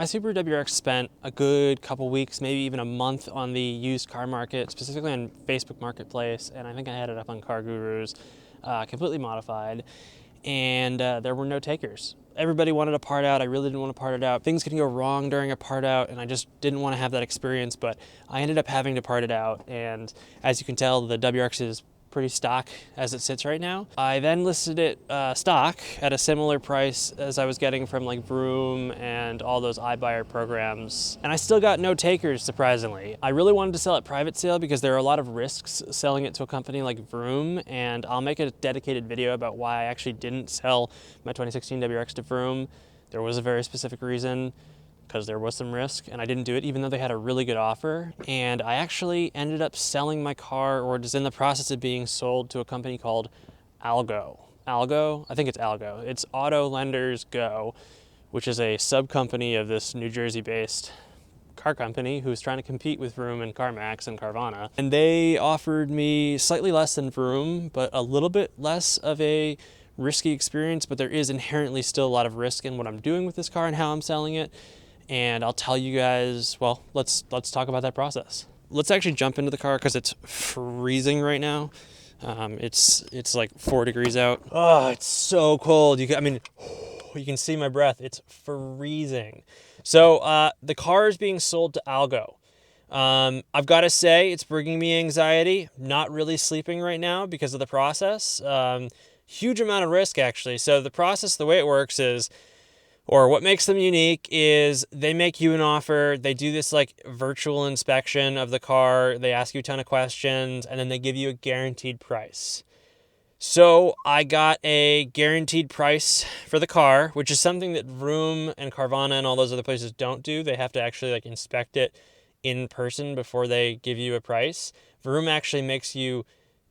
My Subaru WRX spent a good couple weeks, maybe even a month on the used car market, specifically on Facebook Marketplace, and I think I had it up on Car Gurus, completely modified, and there were no takers. Everybody wanted a part out. I really didn't want to part it out. Things can go wrong during a part out, and I just didn't want to have that experience, but I ended up having to part it out, and as you can tell, the WRX is pretty stock as it sits right now. I then listed it stock at a similar price as I was getting from like VROOM and all those iBuyer programs. And I still got no takers, surprisingly. I really wanted to sell it private sale because there are a lot of risks selling it to a company like VROOM, and I'll make a dedicated video about why I actually didn't sell my 2016 WRX to VROOM. There was a very specific reason, because there was some risk, and I didn't do it even though they had a really good offer. And I actually ended up selling my car, or just in the process of being sold, to a company called ALGO. ALGO? I think it's ALGO. It's Auto Lenders Go, which is a sub-company of this New Jersey-based car company who's trying to compete with VROOM and Carmax and Carvana. And they offered me slightly less than VROOM, but a little bit less of a risky experience, but there is inherently still a lot of risk in what I'm doing with this car and how I'm selling it. And I'll tell you guys, well, let's talk about that process. Let's actually jump into the car because it's freezing right now. It's like 4 degrees out. Oh, it's so cold. You can see my breath. It's freezing. So the car is being sold to ALGO. I've got to say, it's bringing me anxiety. Not really sleeping right now because of the process. Huge amount of risk, actually. So the process, the way it works is, or what makes them unique is they make you an offer. They do this like virtual inspection of the car. They ask you a ton of questions, and then they give you a guaranteed price. So I got a guaranteed price for the car, which is something that VROOM and Carvana and all those other places don't do. They have to actually like inspect it in person before they give you a price. VROOM actually makes you,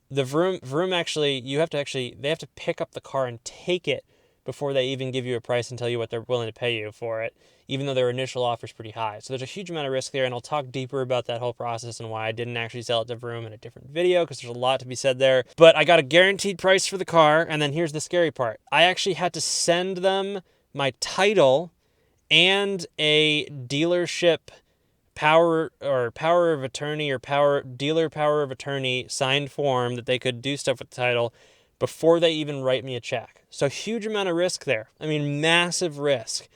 VROOM actually, they have to pick up the car and take it before they even give you a price and tell you what they're willing to pay you for it, even though their initial offer is pretty high. So there's a huge amount of risk there, and I'll talk deeper about that whole process and why I didn't actually sell it to VROOM in a different video, because there's a lot to be said there. But I got a guaranteed price for the car, and then here's the scary part. I actually had to send them my title and a dealership power of attorney or dealer power of attorney signed form that they could do stuff with the title before they even write me a check. So huge amount of risk there. I mean, massive risk.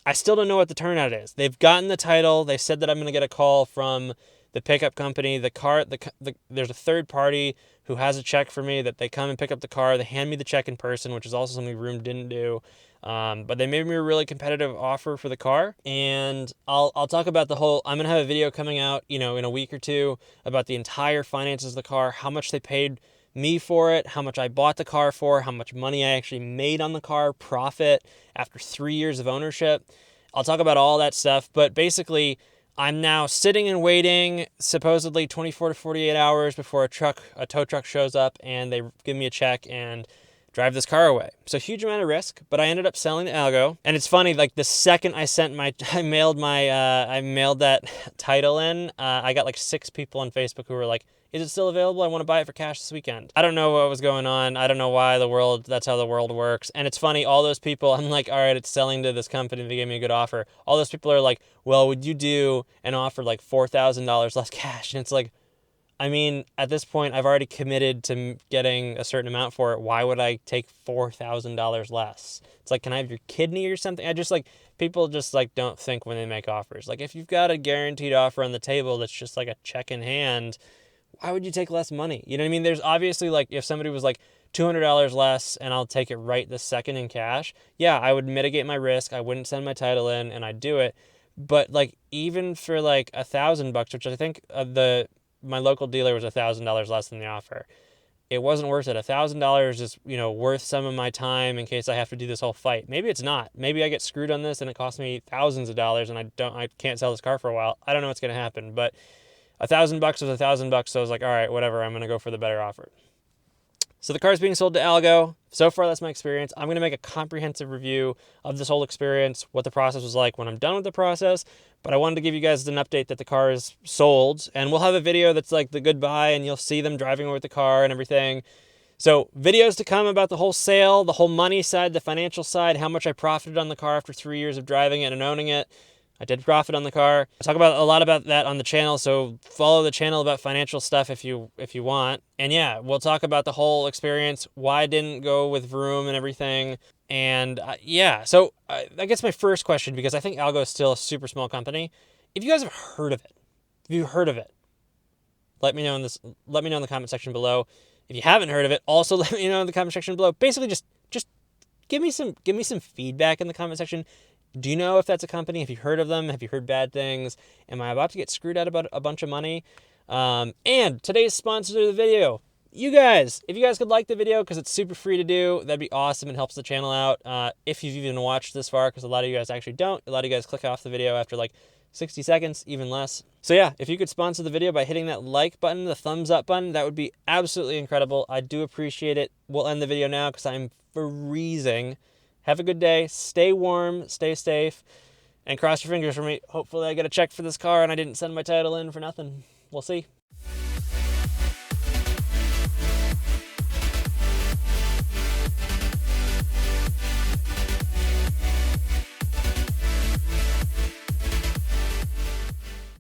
I still don't know what the turnout is. They've gotten the title. They said that I'm going to get a call from the pickup company. There's a third party who has a check for me that they come and pick up the car. They hand me the check in person, which is also something VROOM didn't do. But they made me a really competitive offer for the car. And I'll talk about the whole, I'm going to have a video coming out, in a week or two about the entire finances of the car, how much they paid me for it, how much I bought the car for, how much money I actually made on the car, profit after 3 years of ownership. I'll talk about all that stuff, but basically I'm now sitting and waiting supposedly 24 to 48 hours before a tow truck shows up and they give me a check and drive this car away. So huge amount of risk, but I ended up selling to ALGO. And it's funny, like the second I mailed that title in, I got like 6 people on Facebook who were like, is it still available? I want to buy it for cash this weekend. I don't know what was going on. I don't know why that's how the world works. And it's funny, all those people, I'm like, all right, it's selling to this company. They gave me a good offer. All those people are like, well, would you do an offer like $4,000 less cash? And it's like, I mean, at this point, I've already committed to getting a certain amount for it. Why would I take $4,000 less? It's like, can I have your kidney or something? People just like don't think when they make offers. Like if you've got a guaranteed offer on the table that's just like a check in hand, why would you take less money? You know what I mean? There's obviously like, if somebody was like $200 less and I'll take it right this second in cash, yeah, I would mitigate my risk. I wouldn't send my title in and I'd do it. But like, even for like $1,000, which I think my local dealer was $1,000 less than the offer, it wasn't worth it. $1,000 is, worth some of my time in case I have to do this whole fight. Maybe it's not. Maybe I get screwed on this and it costs me thousands of dollars and I can't sell this car for a while. I don't know what's going to happen, but $1,000 was $1,000. So I was like, all right, whatever. I'm going to go for the better offer. So the car's being sold to ALGO. So far, that's my experience. I'm going to make a comprehensive review of this whole experience, what the process was like when I'm done with the process. But I wanted to give you guys an update that the car is sold. And we'll have a video that's like the goodbye, and you'll see them driving away with the car and everything. So videos to come about the whole sale, the whole money side, the financial side, how much I profited on the car after 3 years of driving it and owning it. I did profit on the car. I talk about a lot about that on the channel, so follow the channel about financial stuff if you want. And yeah, we'll talk about the whole experience, why I didn't go with VROOM and everything. And yeah, so I guess my first question, because I think ALGO is still a super small company. If you guys have heard of it, let me know in the comment section below. If you haven't heard of it, also let me know in the comment section below. Basically, just give me some feedback in the comment section. Do you know if that's a company? Have you heard of them? Have you heard bad things? Am I about to get screwed out about a bunch of money? And today's sponsor of the video, you guys. If you guys could like the video, because it's super free to do, that'd be awesome. It helps the channel out. If you've even watched this far, because a lot of you guys actually don't. A lot of you guys click off the video after like 60 seconds, even less. So yeah, if you could sponsor the video by hitting that like button, the thumbs up button, that would be absolutely incredible. I do appreciate it. We'll end the video now because I'm freezing. Have a good day. Stay warm, stay safe, and cross your fingers for me. Hopefully I get a check for this car and I didn't send my title in for nothing. We'll see.